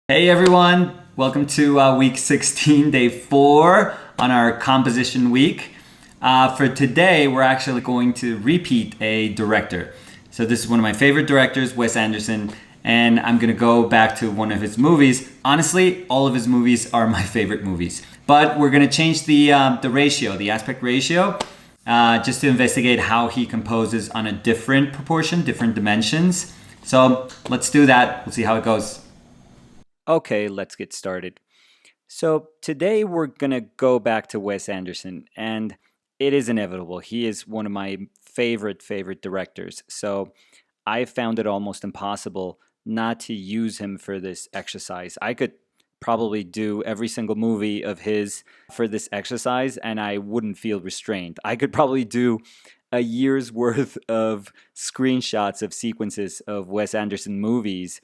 Hey everyone, welcome to week 16, day 4 on our composition week. For today, we're actually going to repeat a director. So this is one of my favorite directors, Wes Anderson, and I'm going to go back to one of his movies. Honestly, all of his movies are my favorite movies. But we're going to change the ratio, the aspect ratio, just to investigate how he composes on a different proportion, different dimensions. So let's do that. We'll see how it goes. Okay, let's get started. So today we're going to go back to Wes Anderson, and it is inevitable. He is one of my favorite directors. So I found it almost impossible not to use him for this exercise. I could probably do every single movie of his for this exercise, and I wouldn't feel restrained. I could probably do a year's worth of screenshots of sequences of Wes Anderson movies,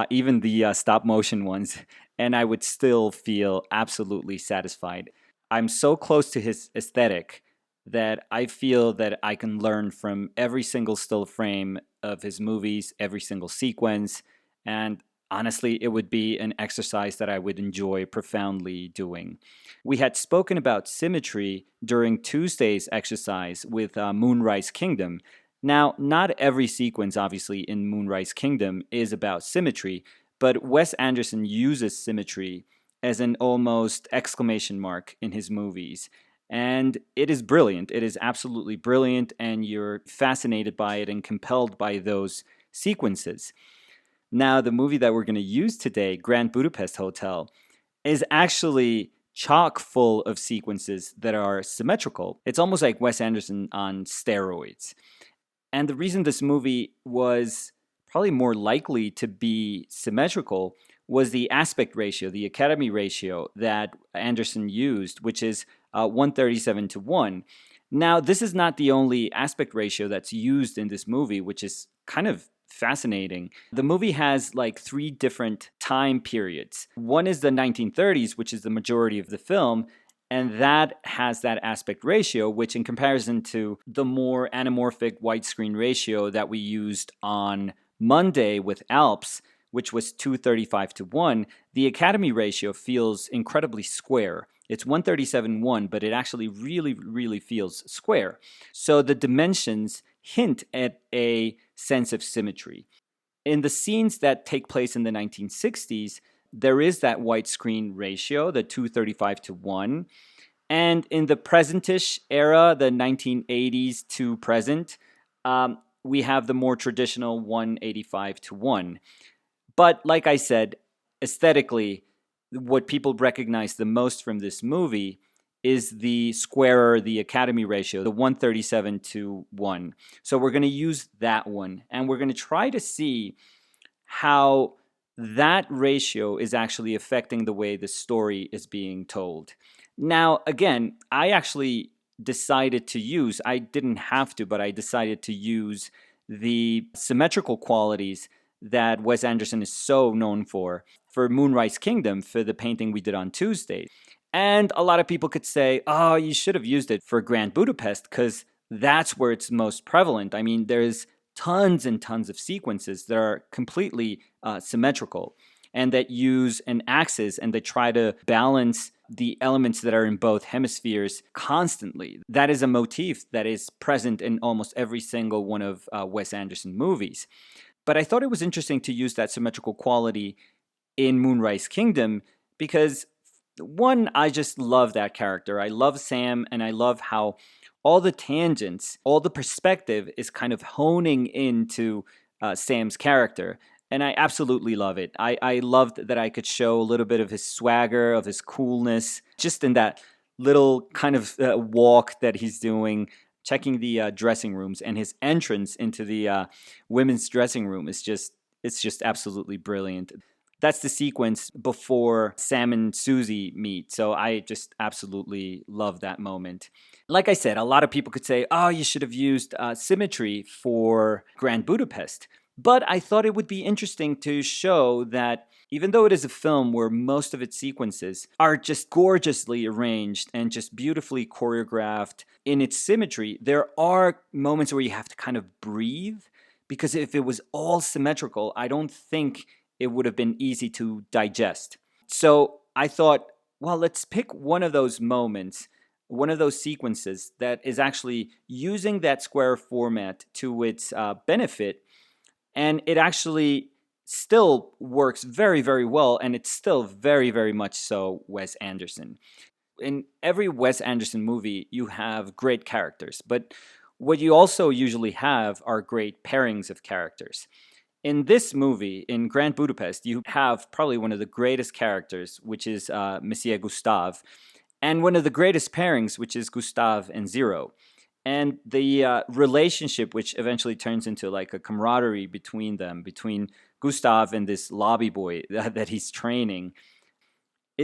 even the stop motion ones, and I would still feel absolutely satisfied. I'm so close to his aesthetic that I feel that I can learn from every single still frame of his movies, every single sequence, and honestly, it would be an exercise that I would enjoy profoundly doing. We had spoken about symmetry during Tuesday's exercise with Moonrise Kingdom. Now, not every sequence, obviously, in Moonrise Kingdom is about symmetry, but Wes Anderson uses symmetry as an almost exclamation mark in his movies. And it is brilliant. It is absolutely brilliant, and you're fascinated by it and compelled by those sequences. Now, the movie that we're going to use today, Grand Budapest Hotel, is actually chock full of sequences that are symmetrical. It's almost like Wes Anderson on steroids. And the reason this movie was probably more likely to be symmetrical was the aspect ratio, the Academy ratio that Anderson used, which is 137 to 1. Now, this is not the only aspect ratio that's used in this movie, which is kind of fascinating. The movie has like 3 different time periods. One is the 1930s, which is the majority of the film, and that has that aspect ratio, which in comparison to the more anamorphic widescreen ratio that we used on Monday with Alps, which was 235 to 1, the Academy ratio feels incredibly square. It's 137:1, but it actually really feels square. So the dimensions hint at a sense of symmetry. In the scenes that take place in the 1960s, there is that widescreen ratio, the 235 to 1. And in the presentish era, the 1980s to present, we have the more traditional 185 to 1. But like I said, aesthetically, what people recognize the most from this movie is the squarer, the Academy ratio, the 137 to 1. So we're going to use that one, and we're going to try to see how that ratio is actually affecting the way the story is being told. Now, again, I actually decided to use, I didn't have to, but I decided to use the symmetrical qualities that Wes Anderson is so known for Moonrise Kingdom, for the painting we did on Tuesday. And a lot of people could say, oh, you should have used it for Grand Budapest because that's where it's most prevalent. I mean, there's tons and tons of sequences that are completely symmetrical and that use an axis and they try to balance the elements that are in both hemispheres constantly. That is a motif that is present in almost every single one of Wes Anderson movies. But I thought it was interesting to use that symmetrical quality in Moonrise Kingdom because, one, I just love that character. I love Sam, and I love how all the tangents, all the perspective is kind of honing into Sam's character. And I absolutely love it. I loved that I could show a little bit of his swagger, of his coolness, just in that little kind of walk that he's doing, checking the dressing rooms, and his entrance into the women's dressing room is it's just absolutely brilliant. That's the sequence before Sam and Susie meet. So I just absolutely love that moment. Like I said, a lot of people could say, oh, you should have used symmetry for Grand Budapest. But I thought it would be interesting to show that even though it is a film where most of its sequences are just gorgeously arranged and just beautifully choreographed in its symmetry, there are moments where you have to kind of breathe because if it was all symmetrical, I don't think it would have been easy to digest. So I thought, well, let's pick one of those moments, one of those sequences that is actually using that square format to its benefit. And it actually still works very, very well. And it's still very, very much so Wes Anderson. In every Wes Anderson movie, you have great characters. But what you also usually have are great pairings of characters. In this movie, in Grand Budapest, you have probably one of the greatest characters, which is Monsieur Gustave, and one of the greatest pairings, which is Gustave and Zero. And the relationship, which eventually turns into like a camaraderie between them, between Gustave and this lobby boy that he's training,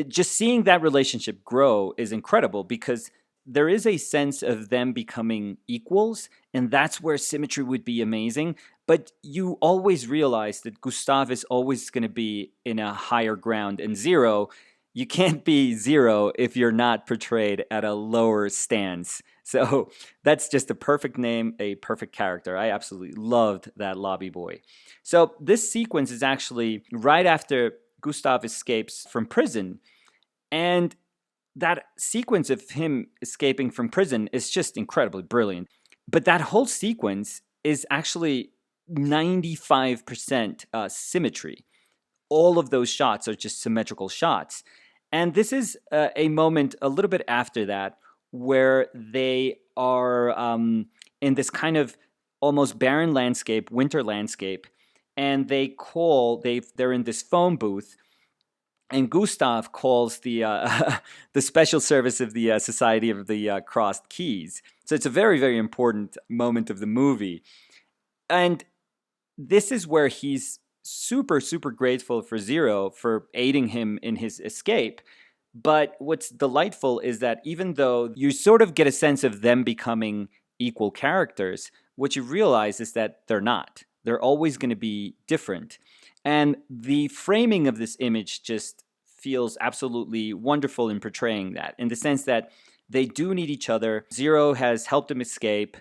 just seeing that relationship grow is incredible because there is a sense of them becoming equals, and that's where symmetry would be amazing. But you always realize that Gustave is always going to be in a higher ground, and Zero, you can't be Zero if you're not portrayed at a lower stance. So that's just a perfect name, a perfect character. I absolutely loved that lobby boy. So this sequence is actually right after Gustave escapes from prison, and that sequence of him escaping from prison is just incredibly brilliant. But that whole sequence is actually 95% symmetry. All of those shots are just symmetrical shots. And this is a moment a little bit after that where they are in this kind of almost barren landscape, winter landscape, and they're in this phone booth. And Gustav calls the the special service of the Society of the Crossed Keys. So it's a very, very important moment of the movie. And this is where he's super, super grateful for Zero for aiding him in his escape. But what's delightful is that even though you sort of get a sense of them becoming equal characters, what you realize is that they're not. They're always going to be different. And the framing of this image just feels absolutely wonderful in portraying that, in the sense that they do need each other. Zero has helped him escape,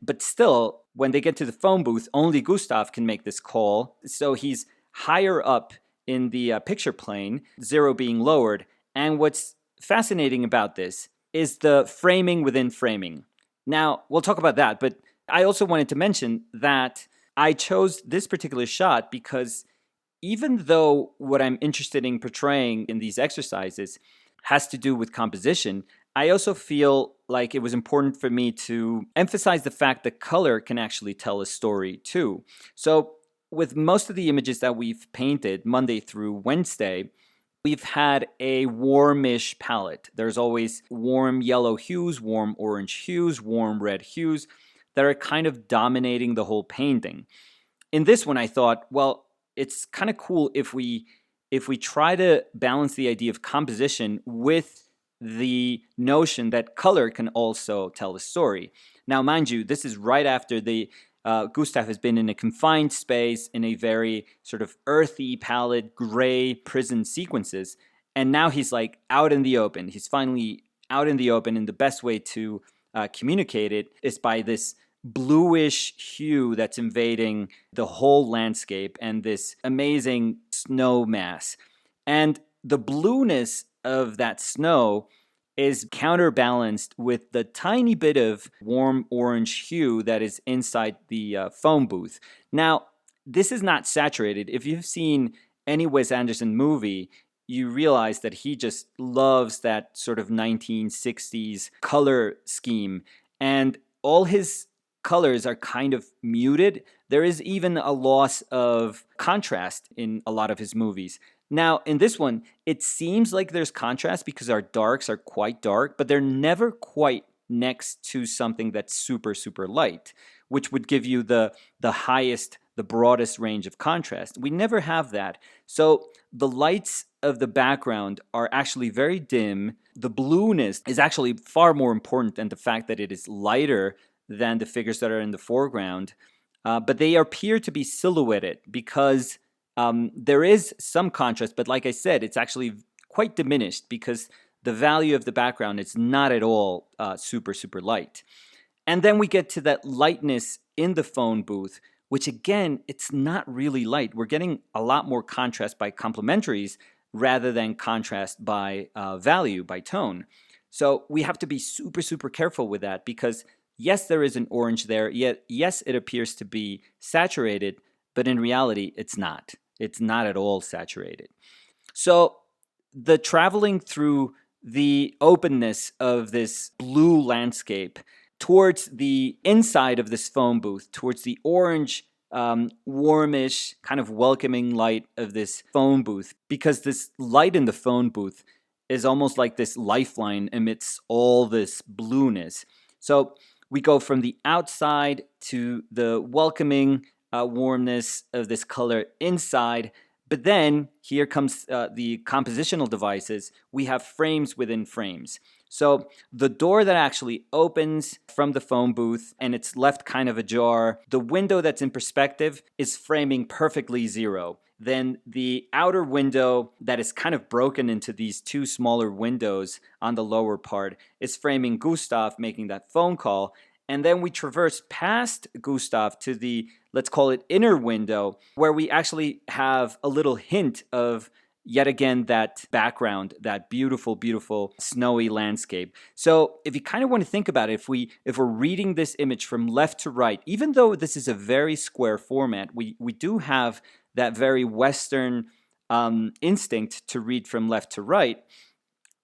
but still, when they get to the phone booth, only Gustav can make this call. So he's higher up in the picture plane, Zero being lowered. And what's fascinating about this is the framing within framing. Now, we'll talk about that, but I also wanted to mention that I chose this particular shot because even though what I'm interested in portraying in these exercises has to do with composition, I also feel like it was important for me to emphasize the fact that color can actually tell a story too. So with most of the images that we've painted Monday through Wednesday, we've had a warmish palette. There's always warm yellow hues, warm orange hues, warm red hues that are kind of dominating the whole painting. In this one, I thought, well, it's kind of cool if we try to balance the idea of composition with the notion that color can also tell a story. Now, mind you, this is right after Gustav has been in a confined space in a very sort of earthy, pallid, gray prison sequences, and now he's like out in the open. He's finally out in the open, and the best way to communicate it is by this bluish hue that's invading the whole landscape and this amazing snow mass. And the blueness of that snow is counterbalanced with the tiny bit of warm orange hue that is inside the phone booth. Now, this is not saturated. If you've seen any Wes Anderson movie, you realize that he just loves that sort of 1960s color scheme. And all his colors are kind of muted. There is even a loss of contrast in a lot of his movies. Now, in this one, it seems like there's contrast because our darks are quite dark, but they're never quite next to something that's super, super light, which would give you the highest, the broadest range of contrast. We never have that. So the lights of the background are actually very dim. The blueness is actually far more important than the fact that it is lighter than the figures that are in the foreground. But they appear to be silhouetted because there is some contrast, but like I said, it's actually quite diminished because the value of the background is not at all super, super light. And then we get to that lightness in the phone booth which again, it's not really light. We're getting a lot more contrast by complementaries rather than contrast by value, by tone. So we have to be super, super careful with that because yes, there is an orange there, yet yes, it appears to be saturated, but in reality, it's not. It's not at all saturated. So the traveling through the openness of this blue landscape towards the inside of this phone booth, towards the orange, warmish, kind of welcoming light of this phone booth, because this light in the phone booth is almost like this lifeline amidst all this blueness. So we go from the outside to the welcoming warmness of this color inside. But then here comes the compositional devices. We have frames within frames. So the door that actually opens from the phone booth and it's left kind of ajar, the window that's in perspective is framing perfectly zero. Then the outer window that is kind of broken into these two smaller windows on the lower part is framing Gustave making that phone call. And then we traverse past Gustave to the, let's call it, inner window, where we actually have a little hint of, yet again, that background, that beautiful, beautiful snowy landscape. So if you kind of want to think about it, if we're reading this image from left to right, even though this is a very square format, we do have that very Western instinct to read from left to right.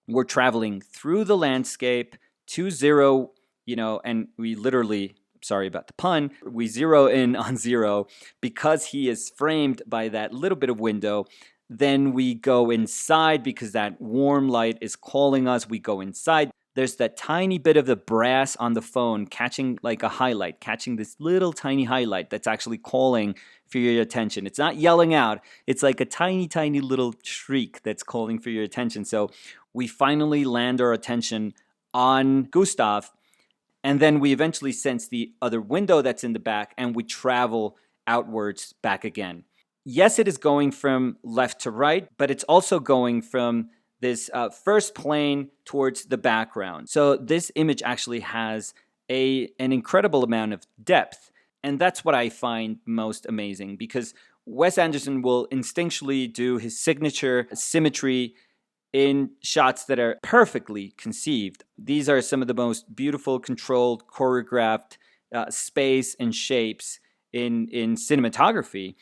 We're traveling through the landscape to zero, and we literally, sorry about the pun, we zero in on zero because he is framed by that little bit of window. Then we go inside because that warm light is calling us. We go inside. There's that tiny bit of the brass on the phone catching like a highlight, catching this little tiny highlight that's actually calling for your attention. It's not yelling out. It's like a tiny, tiny little shriek that's calling for your attention. So we finally land our attention on Gustave. And then we eventually sense the other window that's in the back and we travel outwards back again. Yes, it is going from left to right, but it's also going from this first plane towards the background. So this image actually has an incredible amount of depth. And that's what I find most amazing because Wes Anderson will instinctually do his signature symmetry in shots that are perfectly conceived. These are some of the most beautiful, controlled, choreographed space and shapes in cinematography.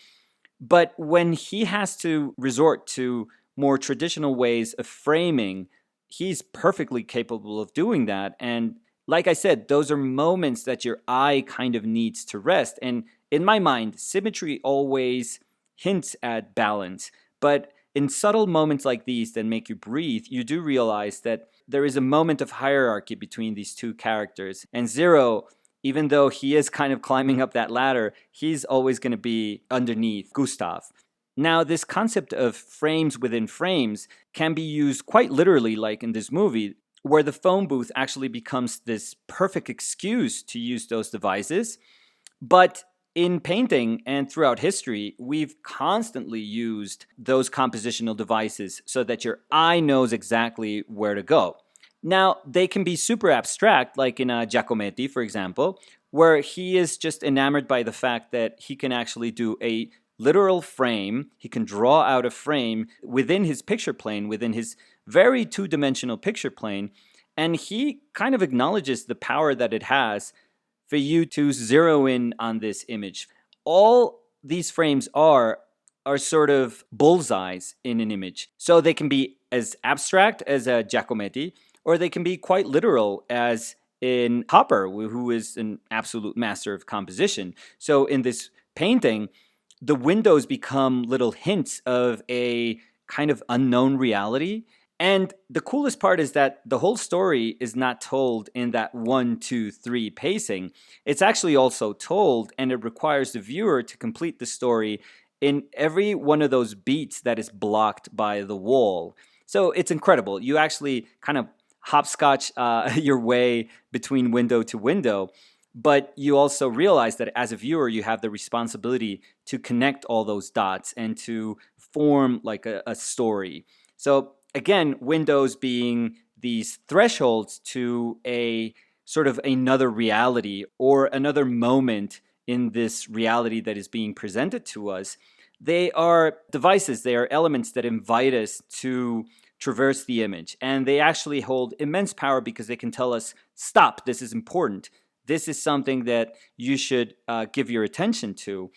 But when he has to resort to more traditional ways of framing, he's perfectly capable of doing that. And like I said, those are moments that your eye kind of needs to rest. And in my mind, symmetry always hints at balance. But in subtle moments like these that make you breathe, you do realize that there is a moment of hierarchy between these two characters. And Zero, even though he is kind of climbing up that ladder, he's always going to be underneath Gustave. Now, this concept of frames within frames can be used quite literally, like in this movie, where the phone booth actually becomes this perfect excuse to use those devices. But in painting and throughout history, we've constantly used those compositional devices so that your eye knows exactly where to go. Now, they can be super abstract, like in GIACOMETTI, for example, where he is just enamored by the fact that he can actually do a literal frame. He can draw out a frame within his picture plane, within his very two-dimensional picture plane, and he kind of acknowledges the power that it has for you to zero in on this image. All these frames are sort of bullseyes in an image. So they can be as abstract as a GIACOMETTI, or they can be quite literal as in Hopper, who is an absolute master of composition. So in this painting, the windows become little hints of a kind of unknown reality. And the coolest part is that the whole story is not told in that 1, 2, 3 pacing. It's actually also told, and it requires the viewer to complete the story in every one of those beats that is blocked by the wall. So it's incredible. You actually kind of hopscotch your way between window to window, but you also realize that as a viewer, you have the responsibility to connect all those dots and to form like a story. So again, windows being these thresholds to a sort of another reality or another moment in this reality that is being presented to us, they are devices, they are elements that invite us to traverse the image. And they actually hold immense power because they can tell us, stop, this is important. This is something that you should give your attention to.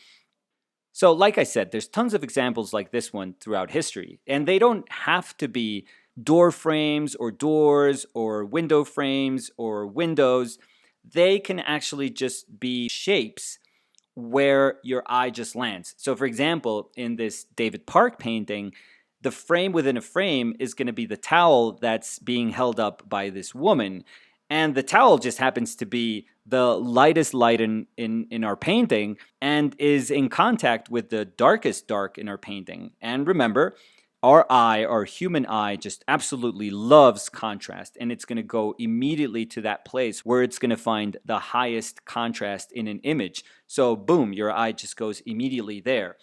So, like I said, there's tons of examples like this one throughout history, and they don't have to be door frames or doors or window frames or windows. They can actually just be shapes where your eye just lands. So, for example, in this David Park painting, the frame within a frame is going to be the towel that's being held up by this woman. And the towel just happens to be the lightest light in our painting and is in contact with the darkest dark in our painting. And remember, our human eye just absolutely loves contrast, and it's going to go immediately to that place where it's going to find the highest contrast in an image. So boom, your eye just goes immediately there.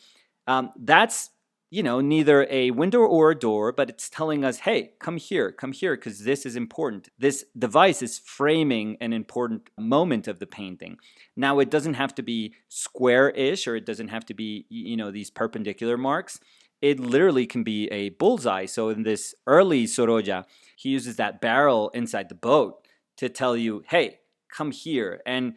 That's neither a window or a door, but it's telling us, hey, come here, because this is important. This device is framing an important moment of the painting. Now, it doesn't have to be square-ish, or it doesn't have to be, these perpendicular marks. It literally can be a bullseye. So in this early SOROLLA, he uses that barrel inside the boat to tell you, hey, come here. And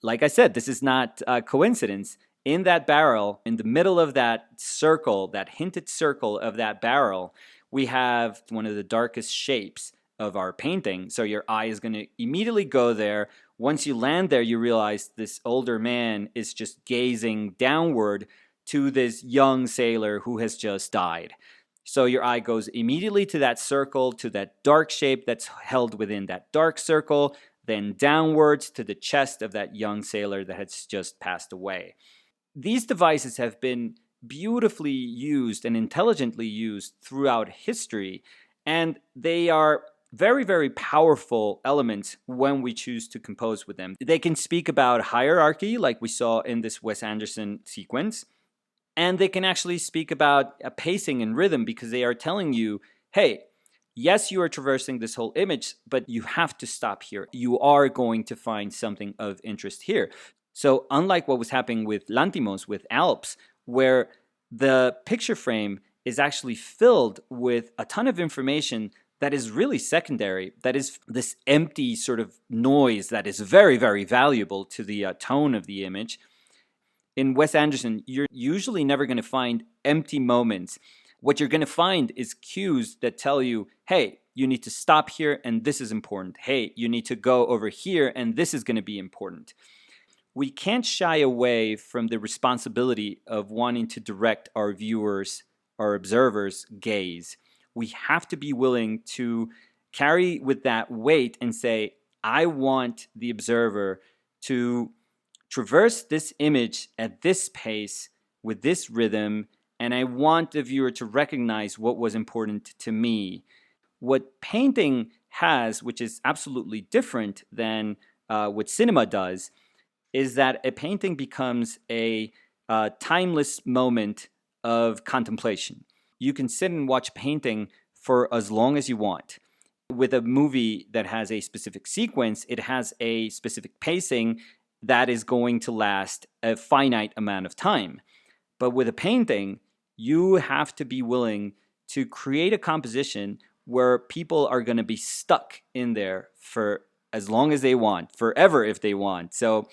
like I said, this is not a coincidence. In that barrel, in the middle of that circle, that hinted circle of that barrel, we have one of the darkest shapes of our painting. So your eye is going to immediately go there. Once you land there, you realize this older man is just gazing downward to this young sailor who has just died. So your eye goes immediately to that circle, to that dark shape that's held within that dark circle, then downwards to the chest of that young sailor that has just passed away. These devices have been beautifully used and intelligently used throughout history, and they are very, very powerful elements when we choose to compose with them. They can speak about hierarchy, like we saw in this Wes Anderson sequence, and they can actually speak about pacing and rhythm because they are telling you, hey, yes, you are traversing this whole image, but you have to stop here. You are going to find something of interest here. So unlike what was happening with Lanthimos, with Alps, where the picture frame is actually filled with a ton of information that is really secondary, that is this empty sort of noise that is very, very valuable to the tone of the image. In Wes Anderson, you're usually never going to find empty moments. What you're going to find is cues that tell you, hey, you need to stop here and this is important. Hey, you need to go over here and this is going to be important. We can't shy away from the responsibility of wanting to direct our viewers, our observers' gaze. We have to be willing to carry with that weight and say, I want the observer to traverse this image at this pace with this rhythm, and I want the viewer to recognize what was important to me. What painting has, which is absolutely different than what cinema does, is that a painting becomes a timeless moment of contemplation. You can sit and watch a painting for as long as you want. With a movie that has a specific sequence, it has a specific pacing that is going to last a finite amount of time. But with a painting, you have to be willing to create a composition where people are going to be stuck in there for as long as they want, forever if they want. So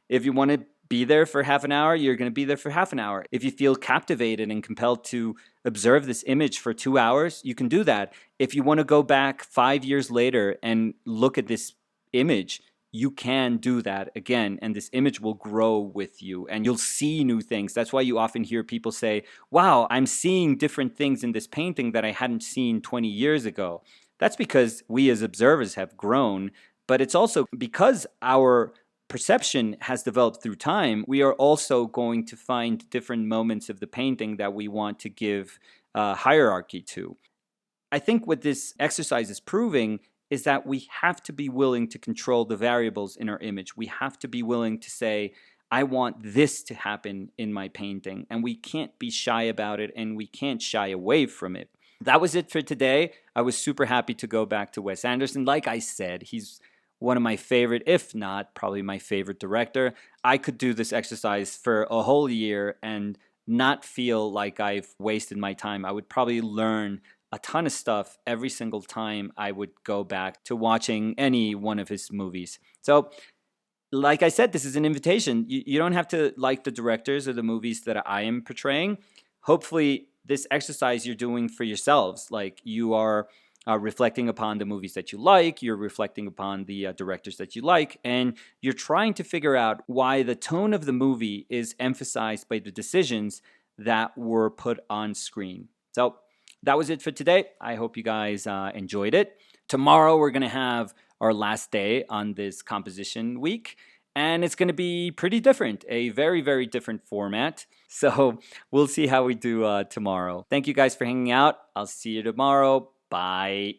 if you want to be there for half an hour, you're going to be there for half an hour. If you feel captivated and compelled to observe this image for 2 hours, you can do that. If you want to go back 5 years later and look at this image, you can do that again, and this image will grow with you and you'll see new things. That's why you often hear people say, wow, I'm seeing different things in this painting that I hadn't seen 20 years ago. That's because we as observers have grown, but it's also because our perception has developed through time. We are also going to find different moments of the painting that we want to give hierarchy to. I think what this exercise is proving is that we have to be willing to control the variables in our image. We have to be willing to say, I want this to happen in my painting, and we can't be shy about it, and we can't shy away from it. That was it for today. I was super happy to go back to Wes Anderson. Like I said, he's one of my favorite, if not probably my favorite director. I could do this exercise for a whole year and not feel like I've wasted my time. I would probably learn a ton of stuff every single time I would go back to watching any one of his movies. So, like I said, this is an invitation. You don't have to like the directors or the movies that I am portraying. Hopefully, this exercise you're doing for yourselves, like you are reflecting upon the movies that you like, you're reflecting upon the directors that you like, and you're trying to figure out why the tone of the movie is emphasized by the decisions that were put on screen. So that was it for today. I hope you guys enjoyed it. Tomorrow, we're going to have our last day on this composition week, and it's going to be pretty different, a very, very different format. So we'll see how we do tomorrow. Thank you guys for hanging out. I'll see you tomorrow. Bye.